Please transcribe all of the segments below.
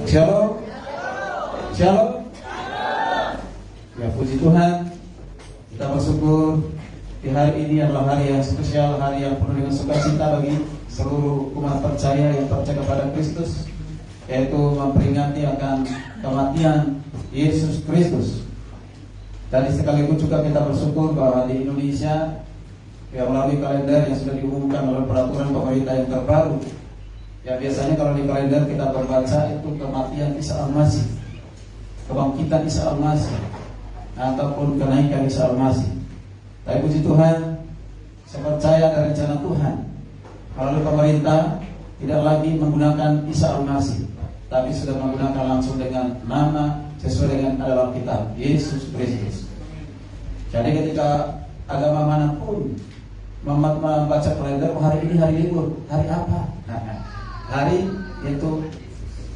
Shalom. Shalom. Ya, puji Tuhan. Kita bersyukur di hari ini adalah hari yang spesial, hari yang penuh dengan sukacita bagi seluruh umat percaya yang percaya kepada Kristus, yaitu memperingati akan kematian Yesus Kristus. Dan sekaligus juga kita bersyukur bahwa di Indonesia, ya, melalui kalender yang sudah diumumkan oleh peraturan pemerintah yang terbaru, ya, biasanya kalau di kalender kita membaca itu kematian Isa Al-Masih, kebangkitan Isa Al-Masih, ataupun kenaikan Isa Al-Masih. Tapi puji Tuhan, saya percaya dari rencana Tuhan melalui pemerintah tidak lagi menggunakan Isa Al-Masih, tapi sudah menggunakan langsung dengan nama sesuai dengan dalam kitab, Yesus Kristus. Jadi ketika agama manapun membaca kalender, oh, hari ini hari libur, hari apa? Hari itu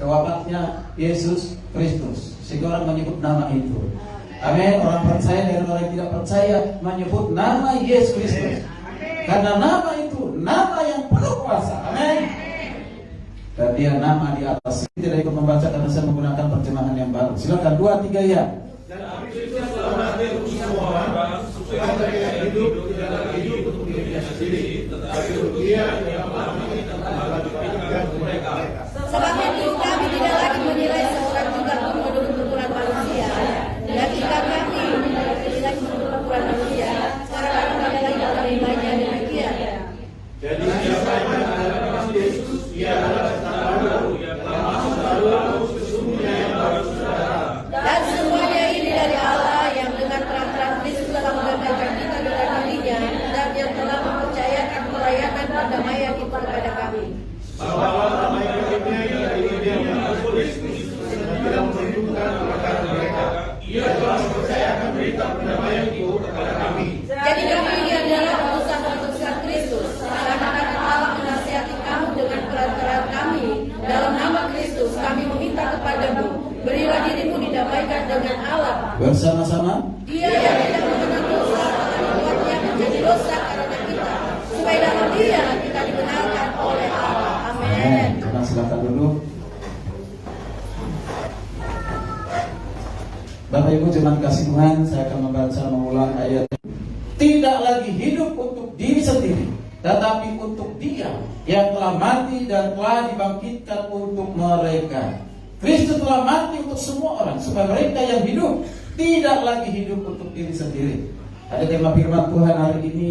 kewafatnya Yesus Kristus, sehingga orang menyebut nama itu. Amin. Orang percaya dan orang yang tidak percaya menyebut nama Yesus Kristus, karena nama itu nama yang penuh kuasa. Amin. Dan dia nama di atas. Tidak ikut membaca karena saya menggunakan terjemahan yang baru. Silakan 2, 3 ya. Dan Kristus telah mati untuk semua orang, supaya mereka hidup tidak lagi hidup untuk dirinya sendiri, tetapi untuk Dia yang telah mati dan telah menghidupkan mereka. Sebab itu kami tidak lagi menilai seorang juga pun menurut ukuran manusia. Dan jika kami menilai menurut ukuran manusia, sekarang kami adalah yang menerimanya demikian. Jadi siapa yang adalah Yesus, Ia adalah ciptaan baru yang telah masuk lalu sesungguhnya yang baru saudara. Dan semuanya ini dari Allah yang dengan terang-terang Kristus telah menggandakan kita dengan dirinya dan yang telah mempercayakan pelayanan perdamaian itu kepada kami. Bahwa damai hidupnya dari Dia yang tertulis dan tidak memperhitungkan perkara mereka. Ia telah mempercayakan berita perdamaian itu kepada kami. Jadi kami ini adalah utusan-utusan Kristus, karena Allah menasihati kamu dengan perantaraan kami. Dalam nama Kristus kami meminta kepadamu, berilah dirimu didamaikan dengan Allah. Bersama-sama. Dia yang tidak mengenal dosa akan membuatnya menjadi dosa karena kita, supaya dalam Dia kita dibenarkan oleh Allah. Amin. Amin. Silakan duduk. Bapak Ibu jemaat kasih Tuhan, saya akan membaca mengulang ayat. Tidak lagi hidup untuk diri sendiri, tetapi untuk Dia yang telah mati dan telah dibangkitkan untuk mereka. Kristus telah mati untuk semua orang, supaya mereka yang hidup tidak lagi hidup untuk diri sendiri. Ada tema firman Tuhan hari ini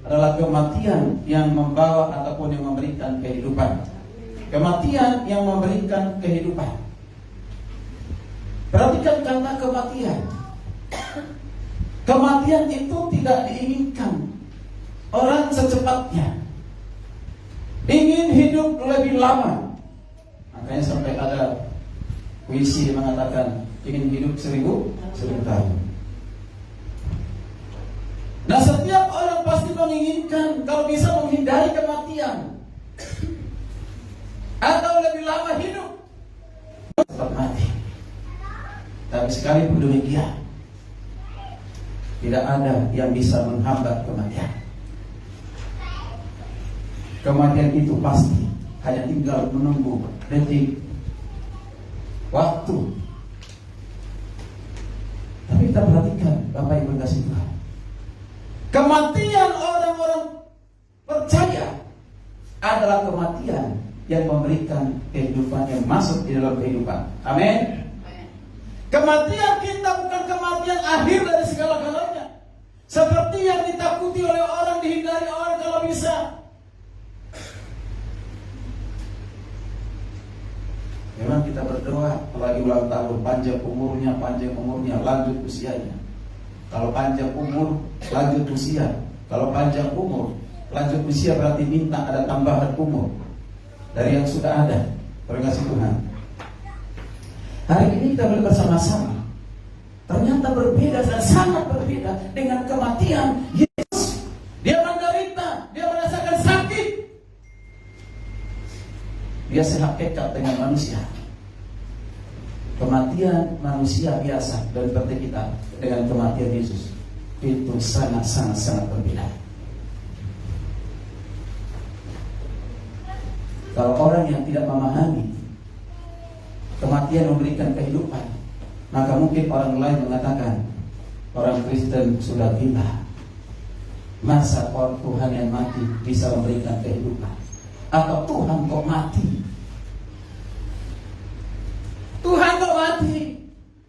adalah kematian yang membawa ataupun yang memberikan kehidupan. Kematian yang memberikan kehidupan. Perhatikan kata kematian. Kematian itu tidak diinginkan orang secepatnya. Ingin hidup lebih lama. Makanya sampai ada puisi yang mengatakan ingin hidup 1000 tahun. Nah, setiap orang pasti menginginkan kalau bisa menghindari kematian atau lebih lama hidup, cepat mati. Tapi sekalipun demikian, tidak ada yang bisa menghambat kematian. Kematian itu pasti hanya tinggal menunggu detik waktu. Tapi kita perhatikan, Bapak Ibu kasih Tuhan, kematian orang-orang percaya adalah kematian yang memberikan kehidupan, yang masuk di dalam kehidupan. Amin. Kematian kita bukan kematian akhir dari segala-galanya, seperti yang ditakuti oleh orang, dihindari orang kalau bisa. Memang kita berdoa apalagi ulang tahun, panjang umurnya, lanjut usianya. Kalau panjang umur, lanjut usia. Kalau panjang umur, lanjut usia berarti minta ada tambahan umur dari yang sudah ada. Terima kasih Tuhan. Hari ini kita boleh bersama-sama. Ternyata berbeda dan sangat berbeda dengan kematian Yesus. Dia menderita, dia merasakan sakit. Dia sehakikat dengan manusia. Kematian manusia biasa dan seperti kita dengan kematian Yesus itu sangat berbeda. Kalau orang yang tidak memahami kematian memberikan kehidupan, maka mungkin orang lain mengatakan orang Kristen sudah gila. Masa orang Tuhan yang mati bisa memberikan kehidupan? Atau Tuhan kok mati? Tuhan kok mati?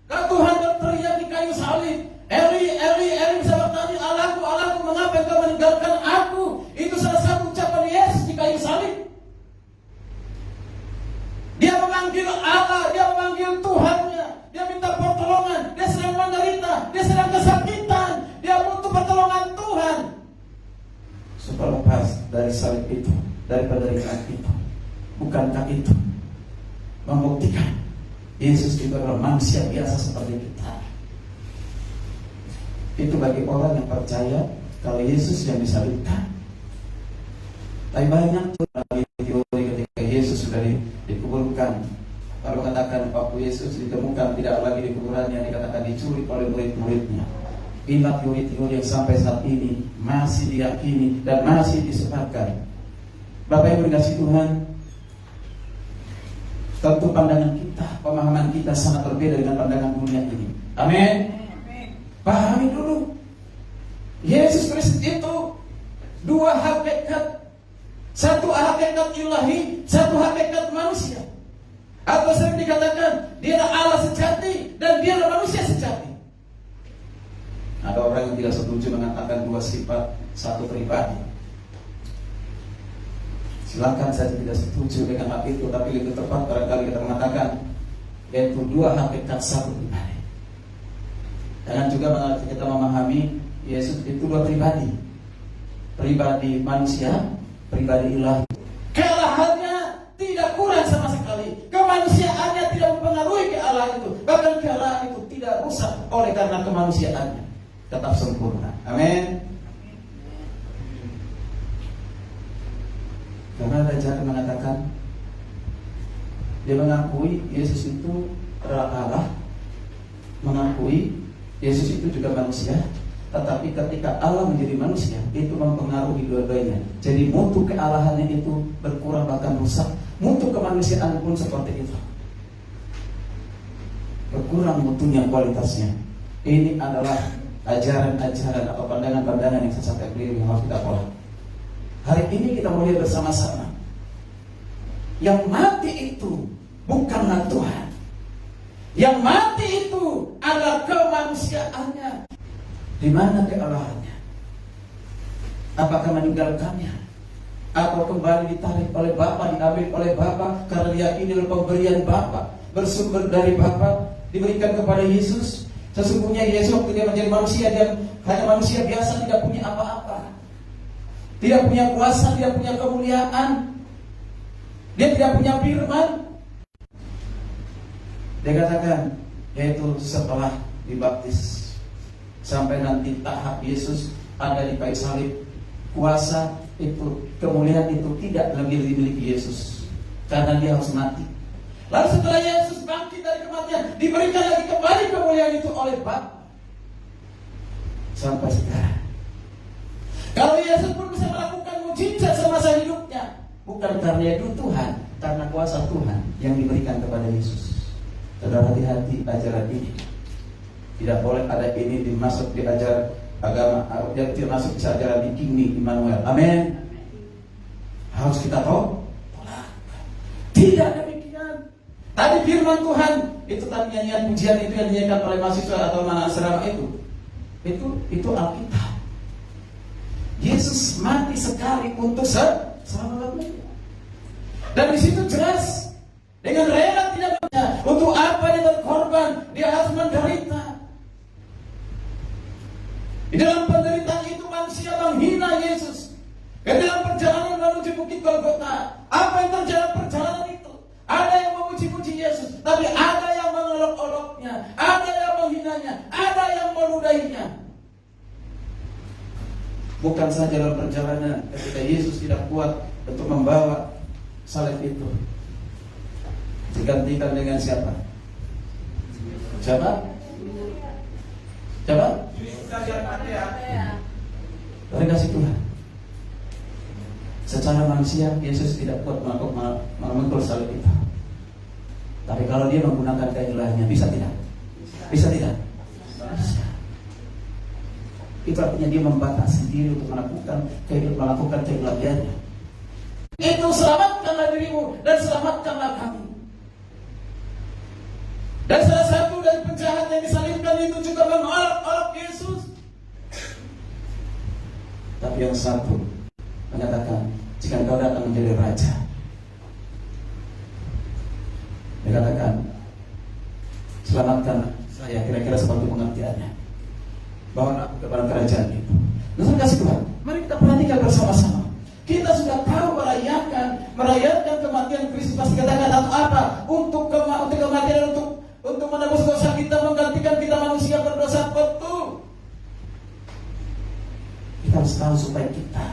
Kalau Tuhan berteriak di kayu salib, Eli, Eli, Eli, bisa bertanya, Allahku, Allahku, mengapa engkau meninggalkan aku? Itu salah satu ucapan Yesus di kayu salib. Dia memanggil Allah, dia memanggil Tuhannya, dia minta pertolongan, dia sedang menderita, dia sedang kesakitan, dia butuh pertolongan Tuhan supaya lepas dari salib itu, dari penderitaan itu. Bukankah itu membuktikan Yesus juga adalah manusia biasa seperti kita? Itu bagi orang yang percaya kalau Yesus yang disalibkan. Tapi banyak teori ketika Yesus sudah dikuburkan, lalu katakan waktu Yesus ditemukan tidak lagi di kuburannya, dikatakan dicuri oleh murid-muridnya. Inilah teori-teori yang sampai saat ini masih diyakini dan masih disebarkan. Bapak Ibu dikasih Tuhan, tentu pandangan kita, pemahaman kita sangat berbeda dengan pandangan dunia ini. Amin. Pahami dulu, Yesus Kristus itu dua hakikat. Satu hakikat ilahi, satu hakikat manusia. Atau sering dikatakan dia adalah Allah sejati dan dia adalah manusia sejati. Ada orang yang tidak setuju mengatakan dua sifat satu pribadi. Silakan saja tidak setuju dengan hal itu, tapi lebih tepat barangkali kita mengatakan yaitu dua hakikat satu pribadi. Jangan juga kita memahami Yesus itu dua pribadi. Pribadi manusia, pribadi ilahi. Kealahannya tidak kurang sama sekali. Kemanusiaannya tidak mempengaruhi kealahan itu. Bahkan kealahan itu tidak rusak oleh karena kemanusiaannya. Tetap sempurna. Amin. Karena ada jahat mengatakan dia mengakui Yesus itu adalah Allah, mengakui Yesus itu juga manusia. Tetapi ketika Allah menjadi manusia, itu mempengaruhi dua-duanya. Jadi mutu kealahannya itu berkurang bahkan rusak. Mutu kemanusiaan pun seperti itu, berkurang mutunya, kualitasnya. Ini adalah ajaran-ajaran atau pandangan-pandangan yang sesat yang harus kita tolak. Hari ini kita mulai bersama-sama. Yang mati itu bukanlah Tuhan. Yang mati itu adalah kemanusiaannya. Di mana kealahannya? Apakah meninggalkannya? Atau kembali ditarik oleh Bapa, diambil oleh Bapa karena diyakini oleh pemberian Bapa, bersumber dari Bapa, diberikan kepada Yesus? Sesungguhnya Yesus waktu dia menjadi manusia, dia hanya manusia biasa, tidak punya apa-apa, tidak punya kuasa, tidak punya kemuliaan, dia tidak punya firman. Dia katakan, yaitu setelah dibaptis sampai nanti tahap Yesus ada di kayu salib, kuasa itu, kemuliaan itu tidak lagi dimiliki Yesus karena dia harus mati. Lalu setelah Yesus bangkit dari kematian, diberikan lagi kembali kemuliaan itu oleh Bapa sampai sekarang. Kalau Yesus pun bisa melakukan mujizat semasa hidupnya, bukan karena itu Tuhan, karena kuasa Tuhan yang diberikan kepada Yesus. Saudara, hati-hati ajaran ini. Tidak boleh ada ini dimasuk di ajaran agama, tidak masuk di ajaran di King Immanuel. Amin. Harus kita tahu. Tidak demikian. Tadi firman Tuhan itu tadi nyanyian pujian itu yang dinyanyikan oleh mahasiswa atau mana asrama itu Alkitab. Yesus mati sekali untuk selama-lamanya. Dan di situ jelas dengan rela tidak punya untuk apa dia berkorban, dia harus menderita. Di dalam penderitaan itu manusia menghina Yesus. Di dalam perjalanan menuju Bukit Golgota, apa yang terjadi perjalanan itu? Ada yang memuji-muji Yesus, tapi ada yang mengolok-oloknya, ada yang menghinanya, ada yang meludahinya. Bukan saja dalam perjalanan ketika Yesus tidak kuat untuk membawa salib itu, digantikan dengan siapa? Siapa? Siapa? Terima kasih Tuhan. Secara manusia Yesus tidak kuat memikul salib itu. Tapi kalau dia menggunakan keilahiannya, bisa tidak? Bisa tidak? Bisa. Itu artinya dia membatasi diri untuk melakukan keilahiannya. Itu selamatkanlah dirimu dan selamatkanlah kami. Dan salah satu dari penjahat yang disalibkan itu juga mengolok-olok Yesus. Tapi yang satu menyatakan, jika engkau datang menjadi raja, dia katakan, selamatkan saya, kira-kira seperti pengertiannya, bawa kepada kerajaan itu. Nah, kasih Tuhan, mari kita perhatikan bersama-sama. Kita sudah tahu merayakan kematian Kristus. Pasti katakan apa? Untuk kematian, untuk menebus dosa kita, menggantikan kita manusia berdosa. Betul. Kita harus tahu supaya kita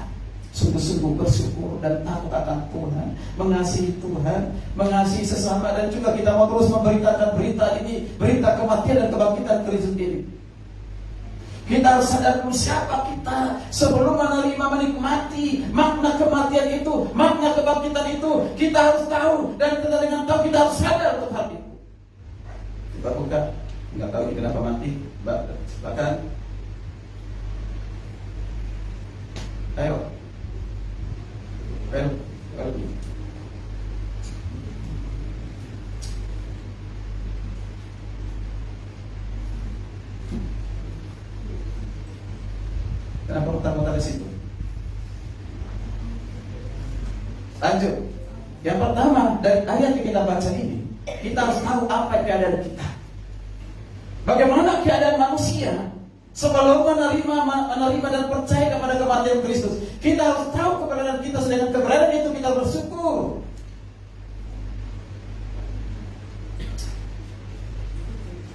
sungguh-sungguh bersyukur dan takut akan Tuhan, mengasihi Tuhan, mengasihi sesama, dan juga kita mau terus memberitakan berita ini, berita kematian dan kebangkitan Kristus sendiri. Kita harus sadar dulu siapa kita sebelum menikmati makna kematian itu, makna kebangkitan itu. Kita harus tahu, dan kita dengan tahu kita harus sadar untuk hal itu. Kita buka, nggak tahu kenapa mati, bahkan ayo. Kenapa otak-otak di situ? Lanjut. Yang pertama, dari ayat yang kita baca ini, kita harus tahu apa keadaan kita. Bagaimana keadaan manusia sebelum menerima dan percaya kepada kematian Kristus. Kita harus tahu keberadaan kita, sedangkan keberadaan itu kita bersyukur.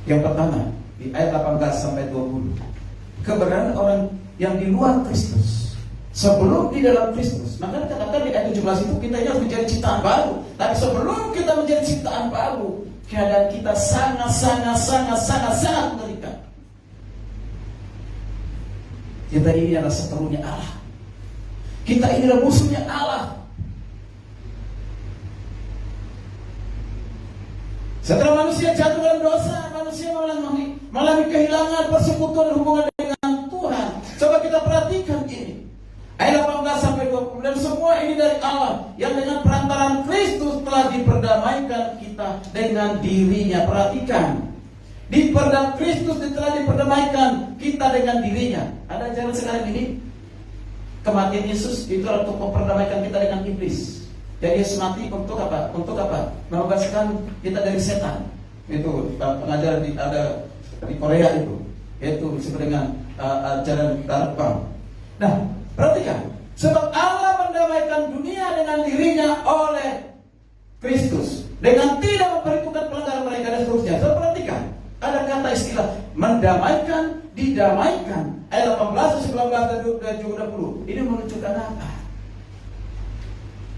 Yang pertama, di ayat 18 sampai 20. Keberadaan orang yang di luar Kristus sebelum di dalam Kristus. Maka katakan di ayat 17 itu kita harus menjadi ciptaan baru. Tapi sebelum kita menjadi ciptaan baru, keadaan kita sangat mengerikan. Kita ini adalah seterunya Allah. Kita ini adalah musuhnya Allah. Setelah manusia jatuh dalam dosa, manusia mengalami kehilangan persekutuan hubungan dengan Tuhan. Coba kita perhatikan ini. Ayat 18 sampai 20. Dan semua ini dari Allah, yang dengan perantaraan Kristus telah diperdamaikan kita dengan dirinya. Perhatikan. Kristus telah diperdamaikan kita dengan dirinya. Ada jalan sekarang ini. Kematian Yesus itu untuk memperdamaikan kita dengan iblis. Jadi Yesus mati untuk apa? Untuk apa? Membebaskan kita dari setan. Itu pengajaran ada di Korea itu. Yaitu disebut dengan ajaran Tarpam. Nah, perhatikan. Sebab Allah mendamaikan dunia dengan dirinya oleh Kristus, dengan tidak memperhitungkan pelanggaran mereka dan seterusnya. So, perhatikan. Ada kata istilah mendamaikan, didamaikan. Ayat 18, 19, dan 20. Ini menunjukkan apa?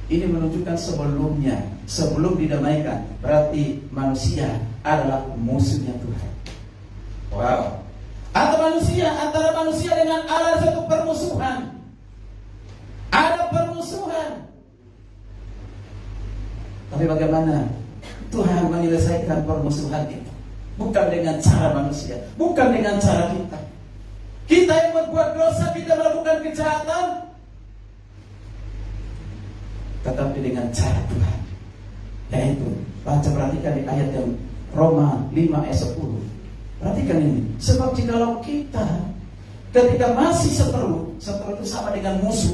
Ini menunjukkan sebelumnya, sebelum didamaikan. Berarti manusia adalah musuhnya Tuhan. Wow. Antara manusia dengan Allah satu permusuhan. Ada permusuhan. Tapi bagaimana Tuhan menyelesaikan permusuhan itu? Bukan dengan cara manusia, bukan dengan cara kita. Kita yang berbuat dosa, kita melakukan kejahatan, tetapi dengan cara Tuhan. Yaitu, perhatikan di ayat yang Roma 5 ayat 10. Perhatikan ini. Sebab jikalau kita ketika masih seteru itu sama dengan musuh,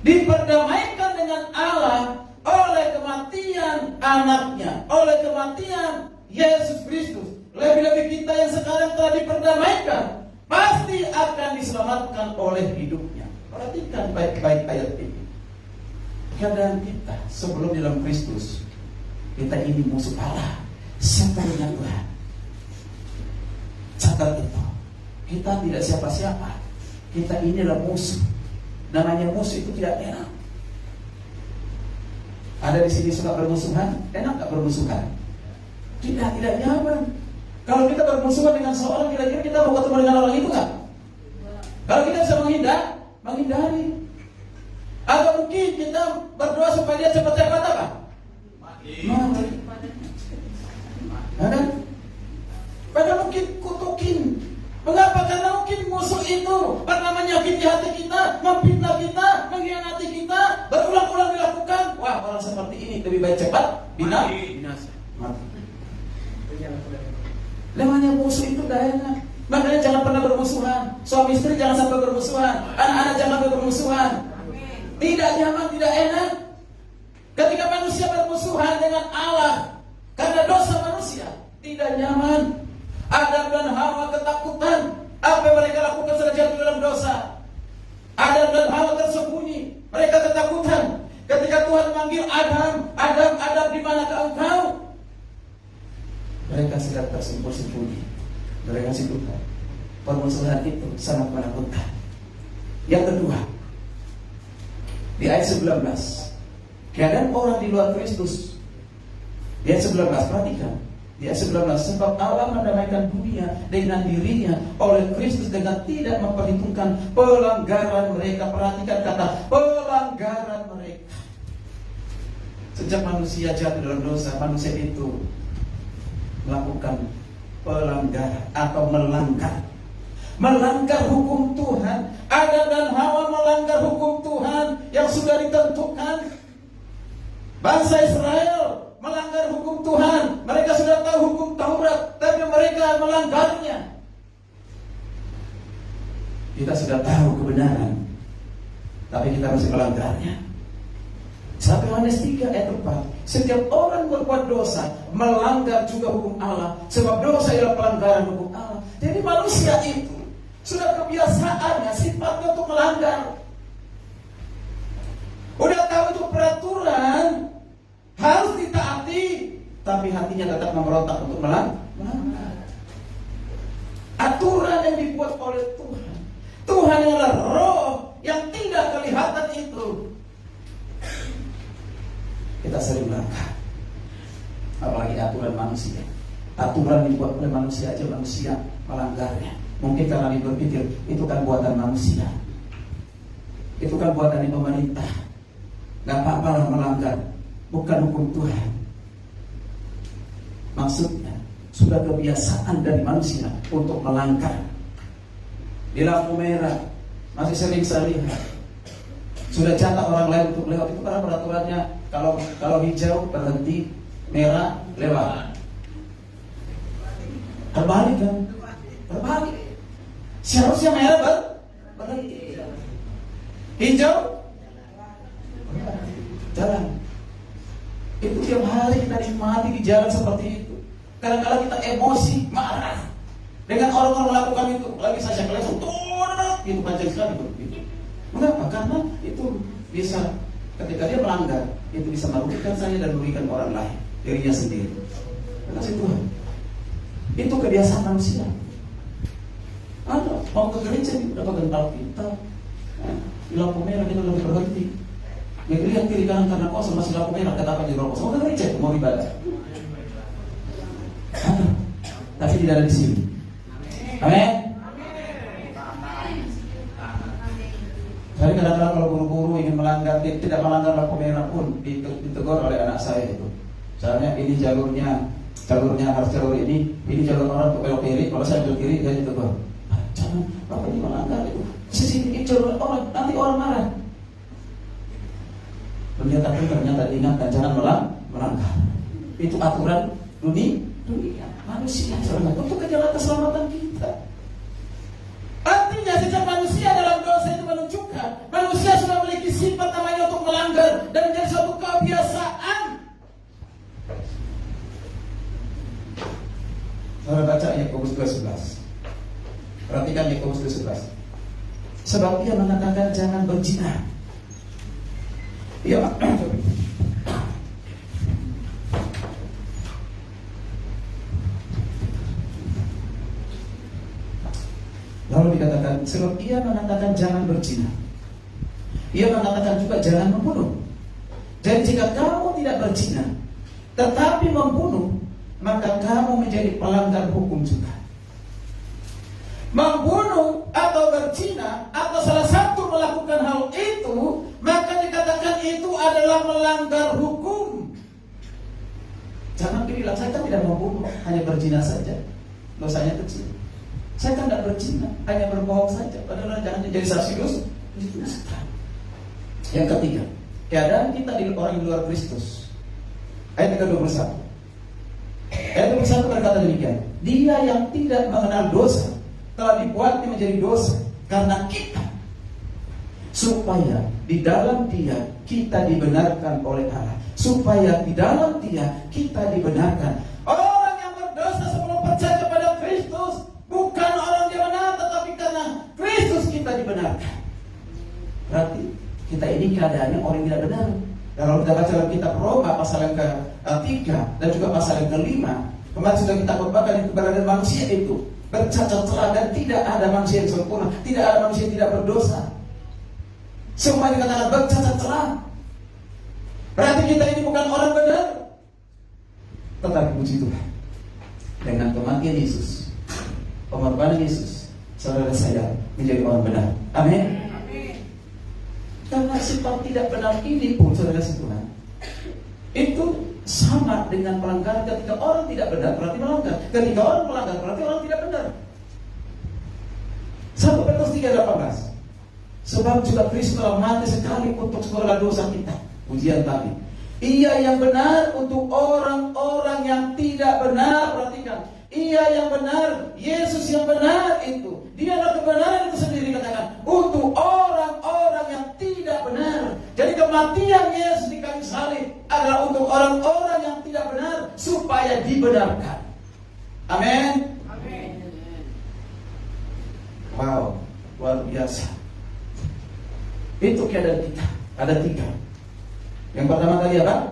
diperdamaikan dengan Allah oleh kematian anaknya, oleh kematian Yesus Kristus. Lebih-lebih kita yang sekarang telah diperdamaikan, pasti akan diselamatkan oleh hidupnya. Perhatikan baik-baik ayat ini. Keadaan kita sebelum dalam Kristus, kita ini musuh Allah, seterunya Tuhan. Catat itu. Kita tidak siapa-siapa. Kita ini adalah musuh. Namanya musuh itu tidak enak. Ada di sini suka bermusuhan, enak gak bermusuhan? Tidak nyaman. Kalau kita bermusuhan dengan seorang, kira-kira kita mau ketemu dengan orang itu gak? Kalau kita bisa menghindari. Atau mungkin kita berdoa supaya dia cepat-cepat apa? Mati. Ya kan? Padahal mungkin kutukin. Mengapa? Karena mungkin musuh itu pernah menyakiti hati kita, memfitnah kita, mengkhianati kita, berulang-ulang dilakukan. Wah, orang seperti ini lebih baik cepat binasa. Mati. Namanya musuh itu gak enak. Makanya jangan pernah bermusuhan. Suami istri jangan sampai bermusuhan. Anak-anak jangan sampai bermusuhan. Tidak nyaman, tidak enak. Ketika manusia bermusuhan dengan Allah karena dosa manusia, tidak nyaman. Adam dan Hawa ketakutan. Apa yang mereka lakukan setelah jatuh dalam dosa? Adam dan Hawa tersembunyi. Mereka ketakutan. Ketika Tuhan manggil Adam, Adam, di manakah engkau? Mereka sedang tersembunyi. Mereka Tuhan. Permusuhan itu sangat menakutkan. Yang kedua, di ayat 19, keadaan orang di luar Kristus. Di ayat 19, perhatikan. Di ayat 19, sebab Allah mendamaikan dunia dengan dirinya oleh Kristus dengan tidak memperhitungkan pelanggaran mereka. Perhatikan kata pelanggaran mereka. Sejak manusia jatuh dalam dosa, manusia itu melakukan pelanggaran atau melanggar hukum Tuhan. Adam dan Hawa melanggar hukum Tuhan yang sudah ditentukan. Bangsa Israel melanggar hukum Tuhan. Mereka sudah tahu hukum Taurat, tapi mereka melanggarnya. Kita sudah tahu kebenaran, tapi kita masih melanggarnya. 1 Yohanes 3 ayat 4. Setiap orang berbuat dosa melanggar juga hukum Allah, sebab dosa adalah pelanggaran hukum Allah. Jadi manusia itu sudah kebiasaannya, sifatnya untuk melanggar. Udah tahu itu peraturan harus ditaati, tapi hatinya tetap memberontak untuk melanggar. Aturan yang dibuat oleh Tuhan. Tuhan adalah roh yang tidak kelihatan itu. Kita sering melanggar. Apalagi aturan manusia. Aturan dibuat oleh manusia aja manusia melanggarnya. Mungkin karena dia berpikir itu kan buatan manusia, itu kan buatan pemerintah, gak apa-apa lah melanggar, bukan hukum Tuhan. Maksudnya sudah kebiasaan dari manusia untuk melanggar. Di lampu merah masih sering saya lihat sudah catat orang lain untuk lewat. Itu karena peraturannya kalau hijau berhenti, merah lewat. Terbalik kan? Terbalik. Seharusnya merah berhenti, hijau jalan. Itu tiap hari kita nikmati di jalan seperti itu. Kadang-kadang kita emosi, marah dengan orang-orang melakukan itu. Lagi saya kelihatan itu panjang sekali gitu. Mengapa? Karena itu bisa ketika dia melanggar, itu bisa merugikan saya dan merugikan orang lain, dirinya sendiri. Kasih Tuhan. Itu kebiasaan manusia. Ada mau ke gereja dapat gental kita, di lampu merah kita lebih berhenti. Lihat kiri kanan karena kosong, masih lampu merah katakan di rokok. Mau ke gereja, mau ibadah. Tapi tidak ada di sini. Amin. Saya kadang-kadang kalau buru-buru ingin melanggar, tidak melanggar lampu merah pun ditegur oleh anak saya itu. Soalnya ini jalurnya harus jalur ini jalur orang untuk belok kiri. Kalau saya belok kiri dia ditegur. Jangan, Bapak ini melanggar itu. Sini jalur orang, nanti orang marah. Ternyata diingatkan jangan melanggar. Itu aturan dunia manusia untuk keselamatan kita. Artinya sejak manusia dalam dosa itu menunjukkan manusia sudah memiliki sifat namanya untuk melanggar dan menjadi suatu kebiasaan. Saudara baca Yakobus 2:11. Perhatikan Yakobus 2:11. Sebab dia mengatakan jangan berzina. Iya. Lalu dikatakan, sebab ia mengatakan jangan berzina. Ia mengatakan juga jangan membunuh. Jadi jika kamu tidak berzina, tetapi membunuh, maka kamu menjadi pelanggar hukum juga. Membunuh atau berzina atau salah satu melakukan hal itu, maka dikatakan itu adalah melanggar hukum. Jangan bilang, saya kan tidak membunuh, hanya berzina saja, dosanya kecil. Saya kan tidak berzina, hanya berbohong saja, padahal jangan jadi saksi dosa. Yang ketiga, keadaan kita di orang di luar Kristus. Ayat ke-21. Ayat 21 berkata demikian, dia yang tidak mengenal dosa telah dibuatnya menjadi dosa karena kita, supaya di dalam dia kita dibenarkan oleh Allah. Supaya di dalam dia kita dibenarkan. Orang yang berdosa sebelum percaya kepada Kristus bukan orang dia benar, tetapi karena Kristus kita dibenarkan. Berarti kita ini keadaannya orang yang tidak benar. Kalau kita baca dalam kitab Roma pasal yang ke-3 dan juga pasal yang ke-5, kemarin sudah kita khotbahkan keberadaan manusia itu bercacat celah dan tidak ada manusia yang sempurna, tidak ada manusia yang tidak berdosa. Semua dikatakan bercacat celah. Berarti kita ini bukan orang benar. Tetapi puji Tuhan, dengan kematian Yesus, pengorbanan Yesus, saudara saya menjadi orang benar. Amin. Karena sifat tidak benar ini pun, saudara Tuhan, itu sama dengan pelanggaran. Ketika orang tidak benar berarti melanggar. Ketika orang melanggar berarti orang tidak benar. 1 Petrus 3:18. Sebab juga Kristus telah mati sekali untuk segala dosa kita. Ujian tadi. Ia yang benar untuk orang-orang yang tidak benar. Perhatikan. Ia yang benar, Yesus yang benar itu. Dia adalah kebenaran itu sendiri, katakan. Untuk orang-orang yang tidak benar. Jadi kematian Yesus di kayu salib adalah untuk orang-orang yang tidak benar supaya dibenarkan. Amin. Amin. Wow, luar biasa. Itu keadaan kita. Ada 3. Yang pertama tadi apa?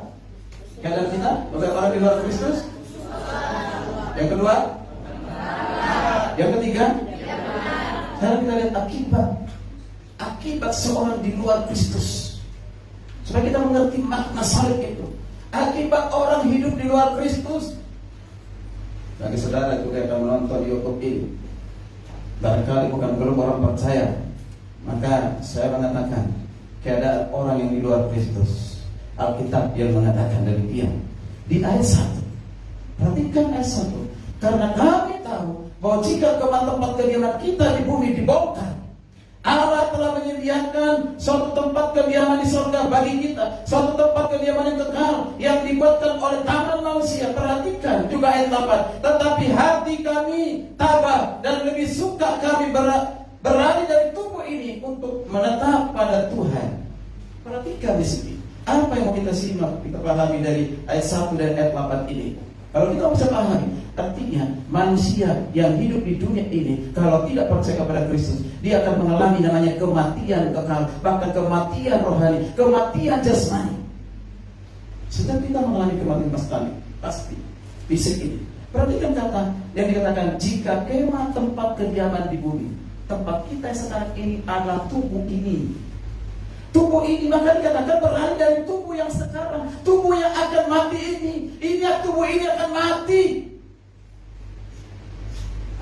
Keadaan kita bukan orang di luar Kristus. Yang kedua, yang ketiga, sekarang kita lihat akibat seorang di luar Kristus. Supaya kita mengerti makna salib itu. Akibat orang hidup di luar Kristus. Bagi saudara juga yang menonton YouTube ini, barangkali bukan belum orang percaya, maka saya mengatakan keadaan orang yang di luar Kristus. Alkitab yang mengatakan demikian di ayat 1. Perhatikan ayat 1. Karena kami tahu bahwa jika tempat kediaman kita di bumi dibongkar, Allah telah menyediakan suatu tempat kediaman di surga bagi kita, suatu tempat kediaman yang kekal yang dibuatkan oleh tangan manusia. Perhatikan juga ayat 8. Tetapi hati kami tabah dan lebih suka kami berlari dari tubuh ini untuk menetap pada Tuhan. Perhatikan di sini. Apa yang mau kita simak, kita pahami dari ayat 1 dan ayat 8 ini? Kalau kita bisa pahami, artinya manusia yang hidup di dunia ini kalau tidak percaya kepada Kristus, dia akan mengalami namanya kematian kekal, bahkan kematian rohani, kematian jasmani. Sedang kita mengalami kematian jasmani, pasti fisik ini. Perhatikan kata yang dikatakan, jika kemah tempat kediaman di bumi, tempat kita sekarang ini adalah tubuh ini. Tubuh ini maka dikatakan berlari dari tubuh yang sekarang, tubuh yang akan mati ini. Tubuh ini akan mati.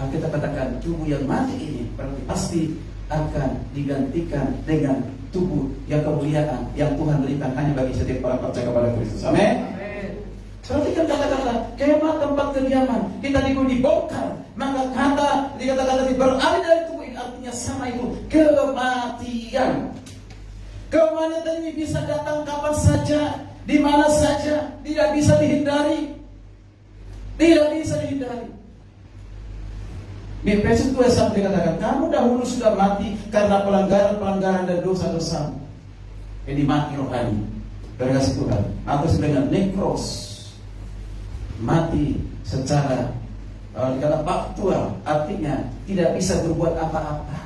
Kita katakan tubuh yang mati ini berarti pasti akan digantikan dengan tubuh yang kemuliaan yang Tuhan berikan hanya bagi setiap orang percaya kepada Kristus. Amin. Perhatikan kata-kata kemah tempat kediaman kita dibongkar, maka kata dikatakan beralih dari tubuh ini artinya sama itu kematian. Kematian ini bisa datang kapan saja, di mana saja, tidak bisa dihindari. Tidak bisa dihindari. Di Efesus 2:1 dikatakan, kamu dahulu sudah mati karena pelanggaran dan dosa-dosa. Ini mati rohani. Dari kasih Tuhan. Atau dengan nekros. Mati secara dikata faktual, artinya tidak bisa berbuat apa-apa.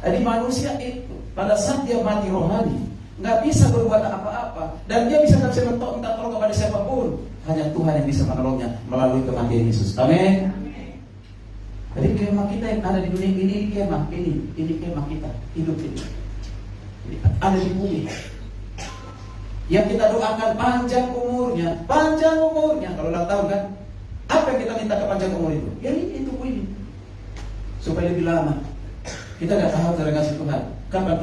Jadi manusia itu pada saat dia mati rohani, nggak bisa berbuat apa-apa, dan dia bisa minta tolong kepada siapapun. Hanya Tuhan yang bisa menolongnya melalui kematian Yesus. Amin. Jadi kemah kita yang ada di dunia ini kemah kita hidup ini. Ada di bumi. Yang kita doakan panjang umurnya. Kalau ulang tahun kan, apa yang kita minta ke panjang umur itu? Ya ini tubuh ini, supaya lebih lama. Kita tidak tahu dari kasih Tuhan kapan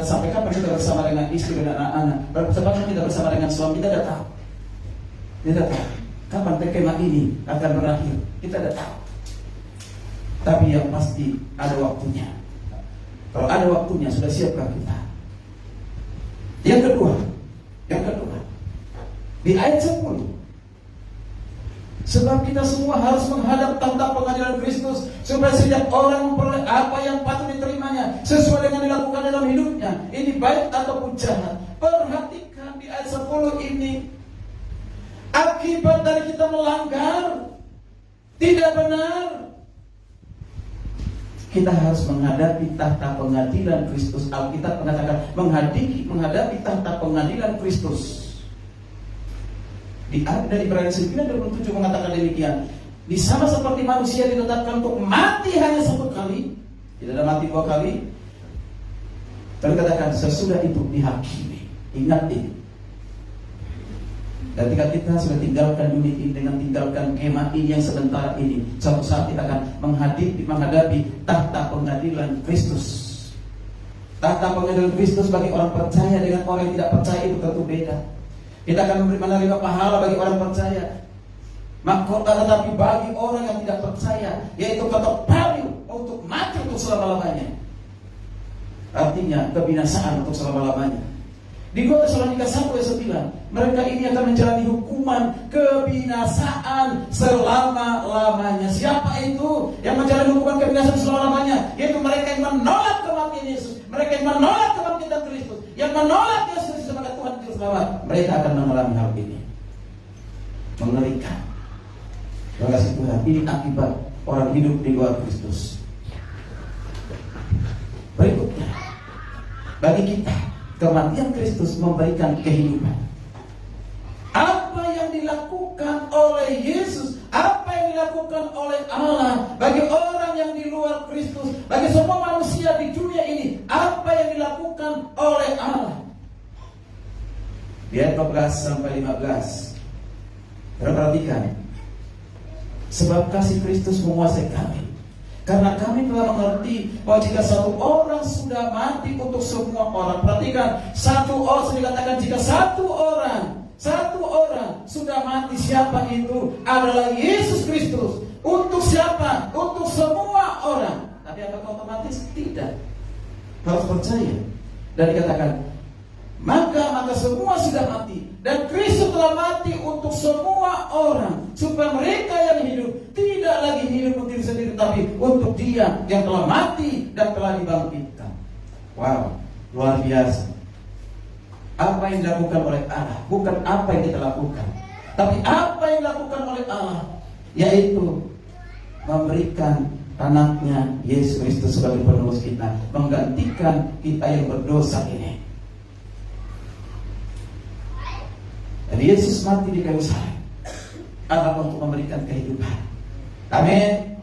sampai kapan kita bersama dengan istri dan anak-anak, sampai kapan kita bersama dengan suami, kita tidak tahu. kapan kemah ini akan berakhir, kita tidak tahu. Tapi yang pasti ada waktunya. Kalau ada waktunya, sudah siapkah kita? Yang kedua, di ayat 10, sebab kita semua harus menghadap tahta pengadilan Kristus, supaya setiap orang memperoleh apa yang patut diterimanya sesuai dengan dilakukan dalam hidupnya, ini baik ataupun jahat. Perhatikan di ayat 10 ini, akibat dari kita melanggar tidak benar, kita harus menghadapi tahta pengadilan Kristus. Alkitab mengatakan menghadapi tahta pengadilan Kristus. Dari Ibrani 9:27 mengatakan demikian. Di sama seperti manusia ditetapkan untuk mati hanya satu kali, tidak ada mati dua kali. Terkatakan sesudah itu dihakimi. Ingat ini. Dan ketika kita sudah tinggalkan dunia ini dengan tinggalkan kemah ini yang sebentar ini, suatu saat kita akan menghadapi tahta pengadilan Kristus. Tahta pengadilan Kristus bagi orang percaya dengan orang yang tidak percaya itu tentu beda. Kita akan menerima pahala bagi orang percaya. Mahkota, tetapi bagi orang yang tidak percaya, yaitu kata paling untuk mati untuk selama-lamanya. Artinya kebinasaan untuk selama-lamanya. Di 2 Tesalonika 1:9, mereka ini akan menjalani hukuman kebinasaan selama-lamanya. Siapa itu yang menjalani hukuman kebinasaan selama-lamanya? Yaitu mereka yang menolak kematian Yesus, mereka yang menolak kebangkitan Kristus, yang menolak Yesus sebagai Tuhan dan Selamat. Mereka akan mengalami hal ini. Mengerikan. Terima kasih Tuhan. Ini akibat orang hidup di luar Kristus. Berikutnya, bagi kita, kematian Kristus memberikan kehidupan. Apa yang dilakukan oleh Yesus, apa yang dilakukan oleh Allah bagi orang yang di luar Kristus, bagi semua manusia di dunia ini, apa yang dilakukan oleh Allah? Di ayat 14-15, perhatikan. Sebab kasih Kristus menguasai kami, karena kami telah mengerti bahwa jika satu orang sudah mati untuk semua orang. Perhatikan, satu orang, sudah dikatakan jika satu orang sudah mati, siapa itu? Adalah Yesus Kristus. Untuk siapa? Untuk semua orang. Tapi apakah otomatis? Tidak. Harus percaya. Dan dikatakan, maka semua sudah mati, dan Kristus telah mati untuk semua orang, supaya mereka yang hidup tidak lagi hidup untuk diri sendiri, tapi untuk Dia yang telah mati dan telah dibangkitkan. Wow, luar biasa. Apa yang dilakukan oleh Allah, bukan apa yang kita lakukan, tapi apa yang dilakukan oleh Allah, yaitu memberikan anaknya Yesus Kristus sebagai penebus kita, menggantikan kita yang berdosa ini. Dan Yesus mati di kayu salib adalah untuk memberikan kehidupan. Amin.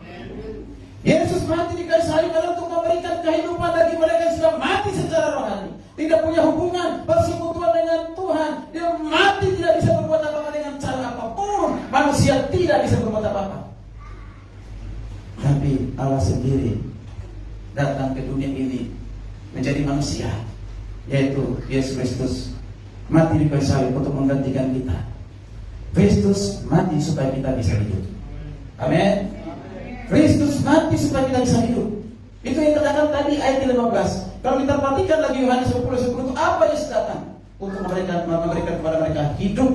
Yesus mati di kayu salib adalah untuk memberikan kehidupan bagi mereka yang sudah mati secara rohani, tidak punya hubungan persekutuan dengan Tuhan. Dia mati, tidak bisa berbuat apa-apa dengan cara apapun. Manusia tidak bisa berbuat apa-apa. Tapi Allah sendiri datang ke dunia ini menjadi manusia, yaitu Yesus Kristus mati di kayu salib untuk menggantikan kita. Kristus mati supaya kita bisa hidup. Amin. Kristus mati supaya kita bisa hidup. Itu yang dikatakan tadi ayat 15. Kalau kita perhatikan lagi Yohanes 10:10 itu apa Yesus datang? Untuk memberikan kepada mereka hidup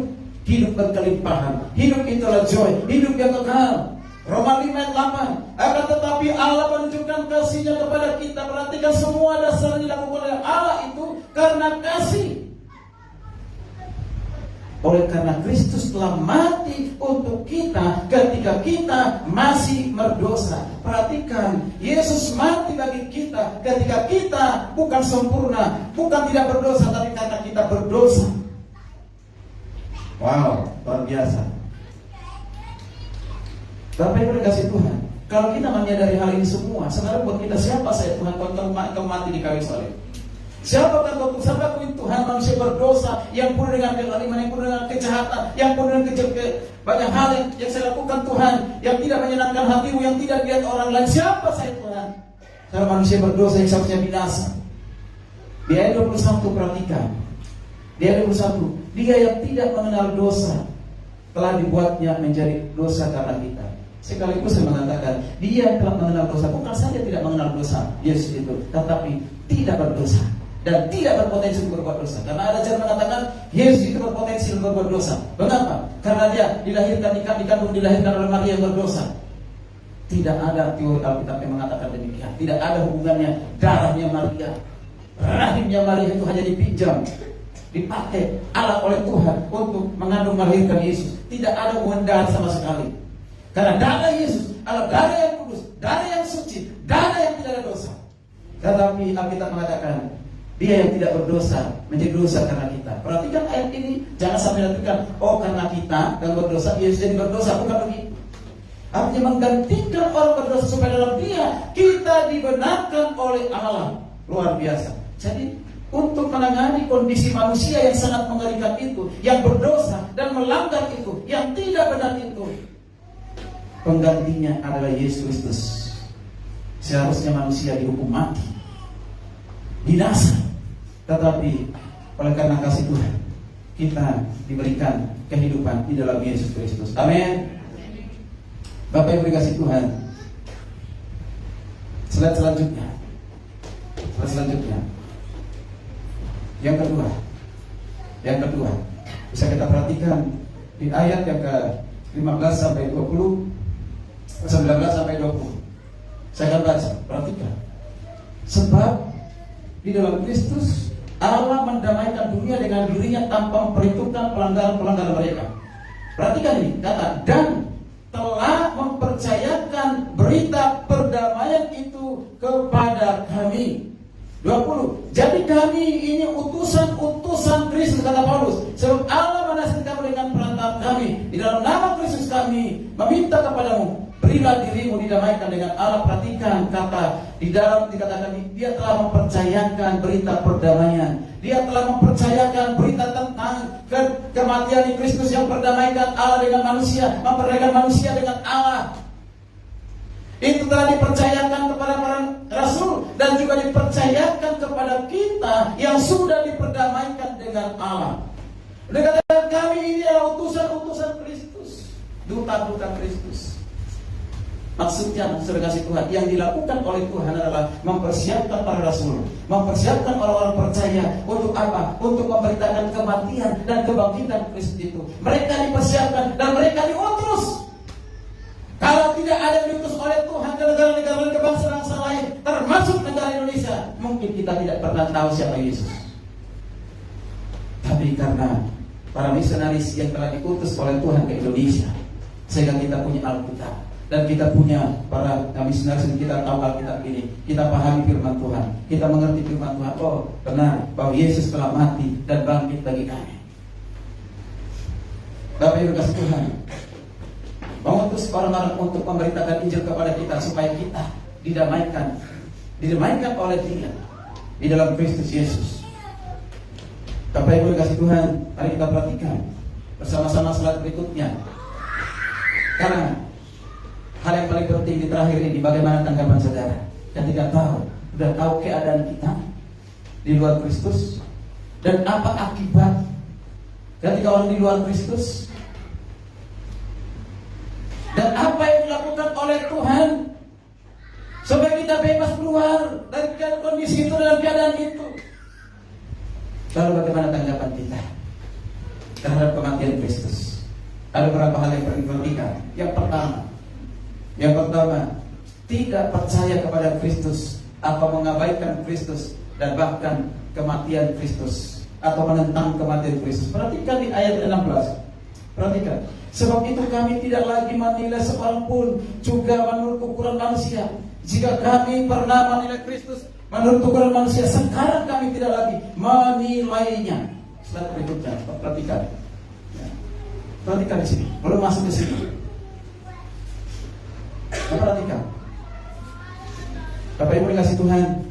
berkelimpahan. Hidup itu adalah joy, hidup yang kekal. Roma 5:8. Akan tetapi Allah menunjukkan kasih-Nya kepada kita. Perhatikan, semua dasar dilakukan oleh Allah itu karena kasih. Oleh karena Kristus telah mati untuk kita ketika kita masih berdosa. Perhatikan, Yesus mati bagi kita ketika kita bukan sempurna, bukan tidak berdosa, tapi karena kita berdosa. Wow, luar biasa. Bapak Ibu dikasih Tuhan, kalau kita menyadari hal ini semua, sebenarnya buat kita, siapa saya Tuhan kalau mati di kayu salib? Siapakah Tuhan? Siapakah Tuhan? Manusia berdosa yang penuh dengan kezaliman, yang penuh dengan kejahatan, yang penuh dengan banyak hal yang saya lakukan Tuhan, yang tidak menyenangkan hatimu, yang tidak dilihat orang lain. Siapa saya Tuhan? Saya manusia berdosa yang seharusnya binasa. Di ayat 21 perhatikan. Di ayat 21, Dia yang tidak mengenal dosa telah dibuatnya menjadi dosa karena kita. Sekaligus saya mengatakan, dia telah mengenal dosa, bukan saja tidak mengenal dosa, Yesus itu, tetapi tidak berdosa dan tidak berpotensi untuk berbuat dosa. Karena ada cara mengatakan Yesus itu berpotensi untuk berbuat dosa. Mengapa? Karena dia dilahirkan dilahirkan oleh Maria yang berdosa. Tidak ada teori Alkitab yang mengatakan demikian. Tidak ada hubungannya darahnya Maria, rahimnya Maria itu hanya dipinjam, dipakai alat oleh Tuhan untuk mengandung melahirkan Yesus. Tidak ada hubungan darah sama sekali. Karena darah Yesus adalah darah yang kudus, darah yang suci, darah yang tidak ada dosa. Tetapi Alkitab mengatakan dia yang tidak berdosa menjadi dosa karena kita. Perhatikan ayat ini, jangan sampai dikatakan, oh karena kita yang berdosa, Yesus jadi berdosa. Bukan begitu. Artinya menggantikan orang berdosa supaya dalam dia kita dibenarkan oleh Allah. Luar biasa. Jadi untuk menangani kondisi manusia yang sangat mengerikan itu, yang berdosa dan melanggar itu, yang tidak benar itu, penggantinya adalah Yesus Kristus. Seharusnya manusia dihukum mati, binasa, tetapi oleh karena kasih Tuhan kita diberikan kehidupan di dalam Yesus Kristus. Amin. Bapak Ibu dikasih Tuhan, slide selanjutnya. Yang kedua bisa kita perhatikan di ayat yang ke-15 sampai 20, 19 sampai 20. Saya akan baca, perhatikan. Sebab di dalam Kristus Allah mendamaikan dunia dengan dirinya tanpa memperhitungkan pelanggaran mereka. Perhatikan ini kata, dan telah mempercayakan berita perdamaian itu kepada kami. 20. Jadi kami ini utusan Kristus, kata Paulus. Sebab Allah menasihat kamu dengan perantara kami. Di dalam nama Kristus kami meminta kepadamu, berilah dirimu didamaikan dengan Allah. Perhatikan kata di dalam dikatakan dia telah mempercayakan berita perdamaian. Dia telah mempercayakan berita tentang kematian di Kristus yang perdamaikan Allah dengan manusia, memperdamaikan manusia dengan Allah. Itu telah dipercayakan kepada para rasul dan juga dipercayakan kepada kita yang sudah diperdamaikan dengan Allah. Dikatakan kami ini adalah utusan Kristus, duta Kristus. Maksudnya saudara kasih Tuhan, yang dilakukan oleh Tuhan adalah mempersiapkan para rasul, mempersiapkan orang-orang percaya untuk apa? Untuk memberitakan kematian dan kebangkitan Kristus itu. Mereka dipersiapkan dan mereka diutus. Kalau tidak ada yang diutus oleh Tuhan ke negara-negara dan bangsa-bangsa lain, termasuk negara Indonesia, mungkin kita tidak pernah tahu siapa Yesus. Tapi karena para misionaris yang telah diutus oleh Tuhan ke Indonesia, sehingga kita punya Alkitab dan kita punya para misionaris yang kita tahu Alkitab ini, kita pahami firman Tuhan, kita mengerti firman Tuhan. Oh benar bahwa Yesus telah mati dan bangkit bagi kami. Bapak Ibu kasih Tuhan, mengutus orang-orang untuk memberitakan Injil kepada kita supaya kita didamaikan oleh Dia di dalam Kristus Yesus. Bapak Ibu kasih Tuhan, mari kita perhatikan bersama-sama slide berikutnya. Karena hal yang paling penting di terakhir ini, bagaimana tanggapan saudara ketika sudah tahu keadaan kita di luar Kristus, dan apa akibat ketika orang di luar Kristus, dan apa yang dilakukan oleh Tuhan supaya kita bebas keluar dari kondisi itu, dalam keadaan itu. Lalu bagaimana tanggapan kita terhadap kematian Kristus? Ada beberapa hal yang perlu diperhatikan. Yang pertama, tidak percaya kepada Kristus atau mengabaikan Kristus dan bahkan kematian Kristus atau menentang kematian Kristus. Perhatikan di ayat 16. Perhatikan. Sebab itu kami tidak lagi menilai seorang pun juga menurut ukuran manusia. Jika kami pernah menilai Kristus menurut ukuran manusia, sekarang kami tidak lagi menilainya. Slide berikutnya, perhatikan. Perhatikan di sini, belum masuk ke sini. Perhatikan. Bapak Ibu dikasih Tuhan,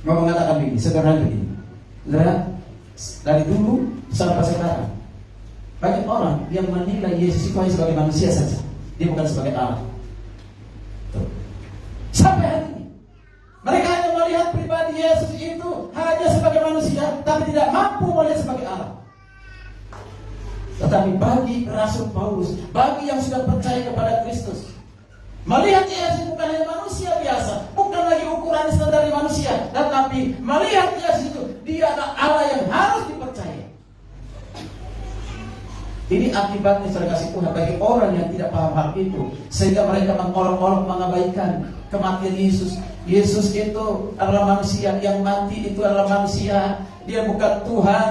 mau mengatakan begini, sederhana begini. Dari dulu sampai sekarang, banyak orang yang menilai Yesus itu hanya sebagai manusia saja, dia bukan sebagai Allah. Sampai hari ini, mereka hanya melihat pribadi Yesus itu hanya sebagai manusia, tapi tidak mampu melihat sebagai Allah. Tetapi bagi Rasul Paulus, bagi yang sudah percaya kepada Kristus, melihat Yesus bukan hanya manusia biasa, bukan lagi ukuran standar dari manusia, tetapi melihat Yesus itu, dia adalah Allah yang harus dipercaya. Ini akibatnya saudara kasih Tuhan bagi orang yang tidak paham hal itu, sehingga mereka mengolok-olok mengabaikan kematian Yesus. Yesus itu adalah manusia, yang mati itu adalah manusia, dia bukan Tuhan.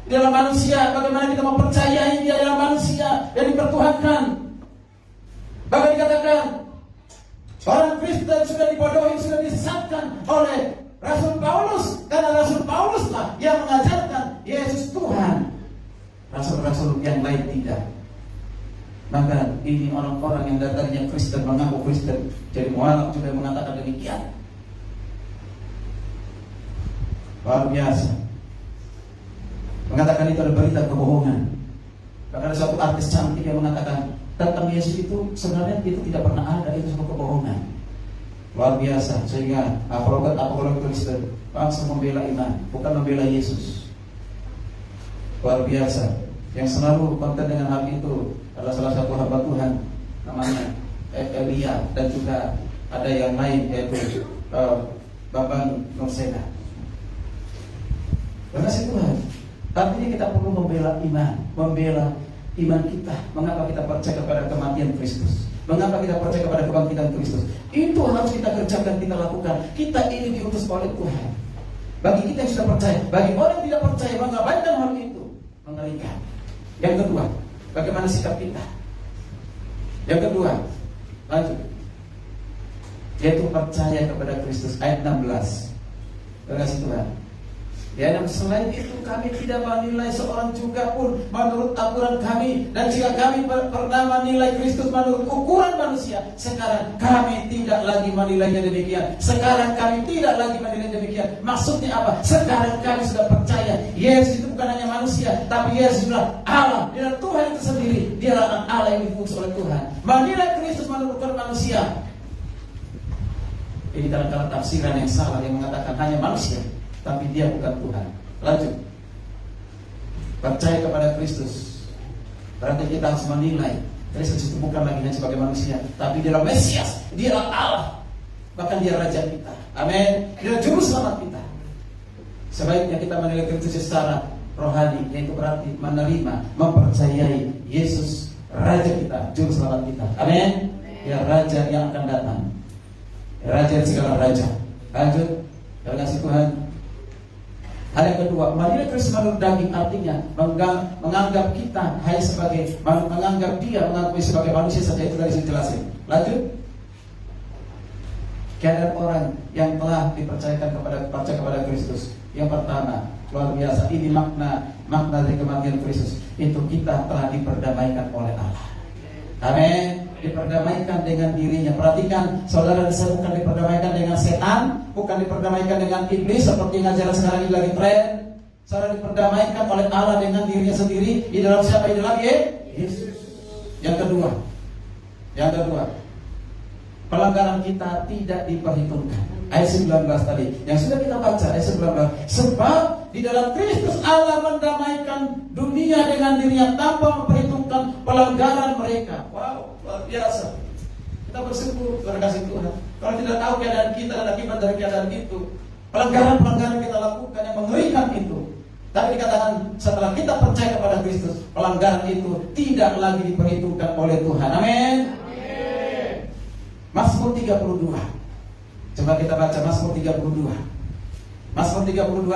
Dia adalah manusia. Bagaimana kita mempercayai dia adalah manusia yang dipertuhankan? Bahkan dikatakan orang Kristen sudah dibodohi, sudah disesatkan oleh Rasul Paulus, karena Rasul Paulus lah yang mengajarkan Yesus Tuhan. Rasul-rasul yang lain tidak. Maka ini orang-orang yang datangnya Kristen, mengaku Kristen, jadi mualaf juga mengatakan demikian. Luar biasa. Mengatakan itu adalah berita kebohongan. Bahkan ada suatu artis cantik yang mengatakan tentang Yesus itu sebenarnya itu tidak pernah ada, itu suatu kebohongan. Luar biasa. Sehingga apologet Kristen langsung membela iman, bukan membela Yesus. Luar biasa. Yang selalu konten dengan hal itu adalah salah satu hamba Tuhan namanya Elia, dan juga ada yang lain yaitu Babang Nursena. Terima kasih Tuhan. Artinya kita perlu membela iman kita. Mengapa kita percaya kepada kematian Kristus? Mengapa kita percaya kepada kebangkitan Kristus? Itu harus kita kerjakan, kita lakukan. Kita ini diutus oleh Tuhan. Bagi kita yang sudah percaya, bagi orang yang tidak percaya mengabaikan hal itu, mengerikan. Yang kedua, bagaimana sikap kita? Yang kedua, lanjut, yaitu percaya kepada Kristus. Ayat 16. Terima kasih Tuhan. Ya, dan selain itu kami tidak menilai seorang juga pun menurut aturan kami. Dan jika kami pernah menilai Kristus menurut ukuran manusia, sekarang kami tidak lagi menilainya demikian. Sekarang kami tidak lagi menilainya demikian. Maksudnya apa? Sekarang kami sudah percaya Yesus itu bukan hanya manusia, tapi Yesus adalah Allah. Dia adalah Tuhan itu sendiri. Dia adalah Allah yang diutus oleh Tuhan. Menilai Kristus menurut ukuran manusia, ini kadang-kadang tafsiran yang salah yang mengatakan hanya manusia, tapi dia bukan Tuhan. Lanjut. Percaya kepada Kristus, berarti kita harus menilai Kristus itu bukan lagi hanya sebagai manusia, tapi dia adalah Mesias, dia adalah Allah. Bahkan dia Raja kita. Amin. Dia adalah Juru Selamat kita. Sebaiknya kita menilai Kristus secara rohani, yaitu berarti menerima, mempercayai Yesus Raja kita, Juru Selamat kita. Amin. Dia Raja yang akan datang, Raja segala raja. Lanjut. Terima kasih Tuhan. Hal yang kedua, menilai Kristus menurut daging artinya menganggap kita hanya sebagai, menganggap dia mengakui sebagai manusia saja. Itu dari sini jelasin. Lanjut. Keadaan orang yang telah dipercayakan percaya kepada Kristus. Yang pertama, luar biasa. Ini makna dari kematian Kristus. Itu kita telah diperdamaikan oleh Allah. Amin. Diperdamaikan dengan dirinya. Perhatikan, saudara, saya bukan diperdamaikan dengan setan, bukan diperdamaikan dengan iblis seperti yang ajaran sekarang ini lagi tren. Saudara diperdamaikan oleh Allah dengan dirinya sendiri. Di dalam siapa? Di dalam Yesus. Yang kedua, pelanggaran kita tidak diperhitungkan. Ayat 19 tadi yang sudah kita baca, ayat 19. Sebab di dalam Kristus Allah mendamaikan dunia dengan dirinya tanpa memperhitungkan pelanggaran mereka. Wow, luar biasa. Kita bersyukur, berkasih Tuhan. Kalau tidak tahu keadaan kita dan akibat dari keadaan itu, pelanggaran-pelanggaran kita lakukan yang mengerikan itu. Tapi dikatakan setelah kita percaya kepada Kristus, pelanggaran itu tidak lagi diperhitungkan oleh Tuhan. Amin. Mazmur 32. Coba kita baca Mazmur 32. Mazmur 32,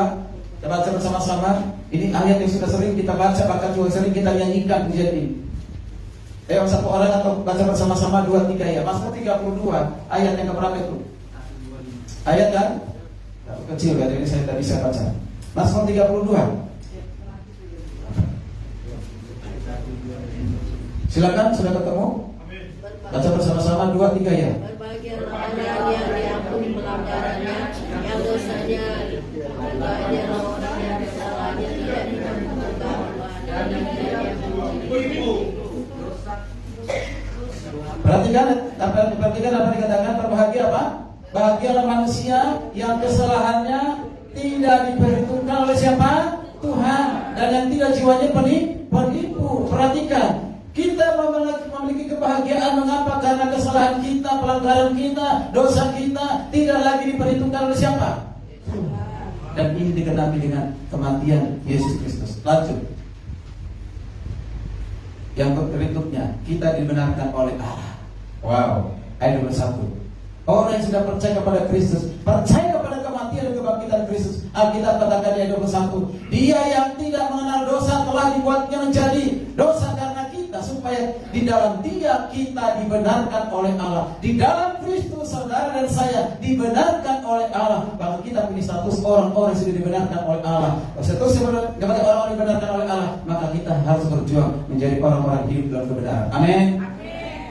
kita baca bersama-sama. Ini ayat yang sudah sering kita baca, bahkan juga sering kita nyanyikan pujian ini. Ayo satu orang atau baca bersama-sama 2, 3 ya. Mazmur 32, ayat yang keberapa itu? Ayat kan? Kecil kan, jadi saya tidak bisa baca. Mazmur 32. Silakan, sudah ketemu? Baca bersama-sama 2, 3 ya. Berbahagialah orang yang diampuni pelanggarannya, yang dosanya banyak, orang yang kesalahannya tidak ditemukan, dan yang Perhatikan apa dikatakan, berbahagia apa? Bahagialah manusia yang kesalahannya tidak diperhitungkan oleh siapa? Tuhan, dan yang tidak jiwanya penuh penipu. Perhatikan, kita memiliki kebahagiaan. Mengapa? Karena kesalahan kita, pelanggaran kita, dosa kita tidak lagi diperhitungkan oleh siapa? Dan ini digenapi dengan kematian Yesus Kristus. Lanjut. Yang berikutnya, kita dibenarkan oleh Allah. Wow. Ayat nomor 1. Orang yang sudah percaya kepada Kristus, percaya kepada kematian dan kebangkitan Kristus. Alkitab katakan di ayat 21, Dia yang tidak mengenal dosa telah dibuatnya menjadi dosa karena kita, supaya di dalam Dia kita dibenarkan oleh Allah. Di dalam Kristus saudara dan saya dibenarkan oleh Allah. Bahkan kita punya status orang-orang yang sudah dibenarkan oleh Allah. Status orang-orang dibenarkan oleh Allah, maka kita harus berjuang menjadi orang-orang hidup dalam kebenaran. Amin.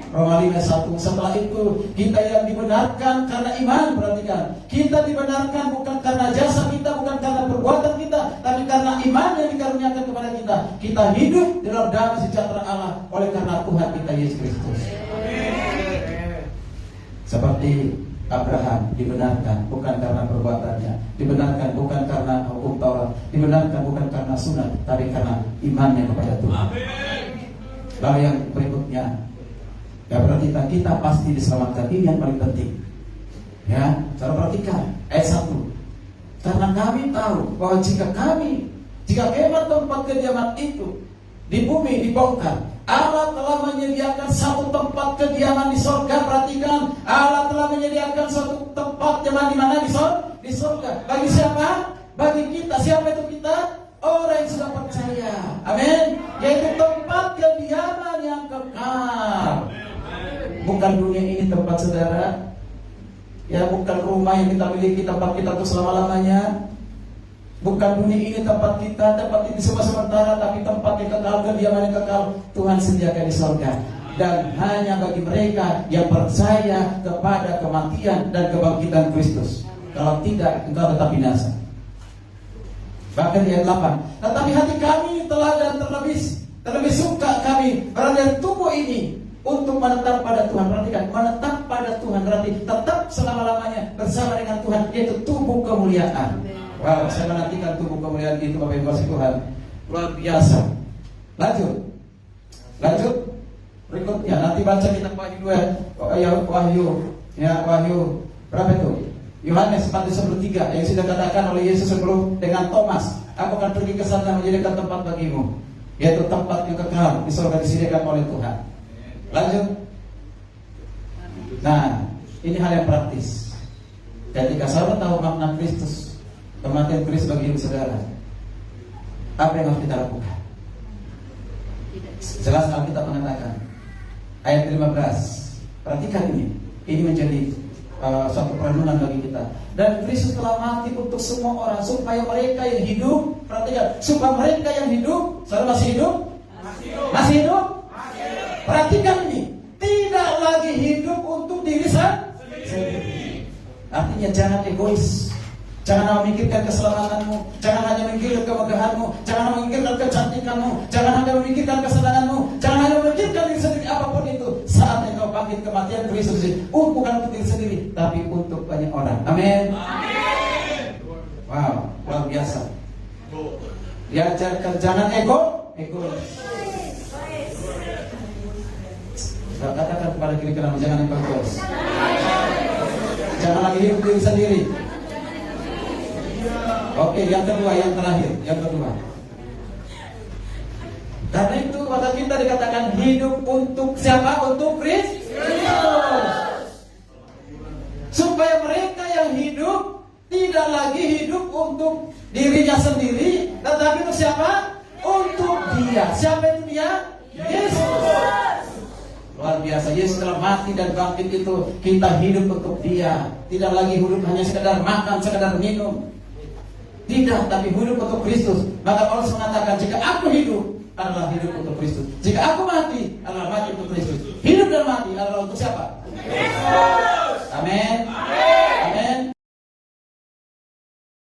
Roma 5:1. Setelah itu kita yang dibenarkan karena iman. Perhatikan, kita dibenarkan bukan karena jasa kita, bukan karena perbuatan kita, tapi karena iman yang dikaruniakan kepada kita. Kita hidup di dalam damai sejahtera Allah oleh karena Tuhan kita Yesus Kristus. Seperti Abraham dibenarkan bukan karena perbuatannya, dibenarkan bukan karena hukum Taurat, dibenarkan bukan karena sunat, tapi karena imannya kepada Tuhan. Lalu yang berikutnya, ya perhatikan, kita pasti diselamatkan. Ini yang paling penting. Ya, cara perhatikan ayat 1. Karena kami tahu bahwa jika kemah tempat kediaman itu di bumi dibongkar, Allah telah menyediakan satu tempat kediaman di sorga. Perhatikan, Allah telah menyediakan suatu tempat kediaman di mana? Di sorga. Bagi siapa? Bagi kita. Siapa itu kita? Orang yang sudah percaya. Amin. Yaitu tempat kediaman yang kekal. Bukan dunia ini tempat saudara. Ya, bukan rumah yang kita miliki, tempat kita untuk selama-lamanya. Bukan dunia ini tempat kita, tempat ini semua sementara, tapi tempat yang kekal, kediaman yang kekal Tuhan sediakan di surga. Dan hanya bagi mereka yang percaya kepada kematian dan kebangkitan Kristus. Kalau tidak, engkau tetap binasa. Bahkan di ayat 8, tetapi hati kami telah dan terlebih suka kami berada di tubuh ini untuk menetap pada Tuhan. Perhatikan, menetap pada Tuhan berarti tetap selama-lamanya bersama dengan Tuhan, yaitu tubuh kemuliaan. Wow, saya menantikan tubuh kemuliaan itu, Bapak Ibu kasih Tuhan. Luar biasa. Lanjut. Berikutnya, nanti baca kitab Wahyu. Wahyu berapa itu? Yohanes 4:3 yang sudah katakan oleh Yesus sebelum dengan Thomas, aku akan pergi ke sana menjadikan tempat bagimu, yaitu tempat yang kekal di surga disediakan oleh Tuhan. Lanjut. Nah, ini hal yang praktis. Ketika saudara tahu makna Kristus, kematian Kristus bagi hidup saudara, apa yang harus kita lakukan? Jelas Alkitab mengatakan ayat 15. Perhatikan ini menjadi suatu perenungan bagi kita. Dan Kristus telah mati untuk semua orang supaya mereka yang hidup, perhatikan, supaya mereka yang hidup, saudara masih hidup? Masih hidup? Perhatikan ini, tidak lagi hidup untuk diri sendiri. Artinya jangan egois. Jangan memikirkan keselamatanmu, jangan hanya memikirkan kemegahanmu, jangan memikirkan kecantikanmu, jangan hanya memikirkan kesenanganmu, jangan hanya memikirkan diri sendiri. Apapun itu, saat engkau bangkit kematian Kristus bukan untuk diri sendiri, tapi untuk banyak orang. Amin. Wow, luar biasa. Diajarkan jangan egois. Katakan kepada kiri kanan, jangan egois. Jangan lagi hidup diri sendiri. Oke, yang kedua, yang terakhir, yang kedua. Karena itu maka kita dikatakan hidup untuk siapa? Untuk Kristus. Supaya mereka yang hidup tidak lagi hidup untuk dirinya sendiri, tetapi untuk siapa? Untuk Dia. Siapa itu Dia? Yesus. Luar biasa. Yesus telah mati dan bangkit itu kita hidup untuk Dia. Tidak lagi hidup hanya sekedar makan, sekedar minum. Tidak, tapi hidup untuk Kristus. Maka Paulus mengatakan, jika aku hidup adalah hidup untuk Kristus, jika aku mati adalah mati untuk Kristus. Hidup dan mati adalah untuk siapa? Kristus. Amin.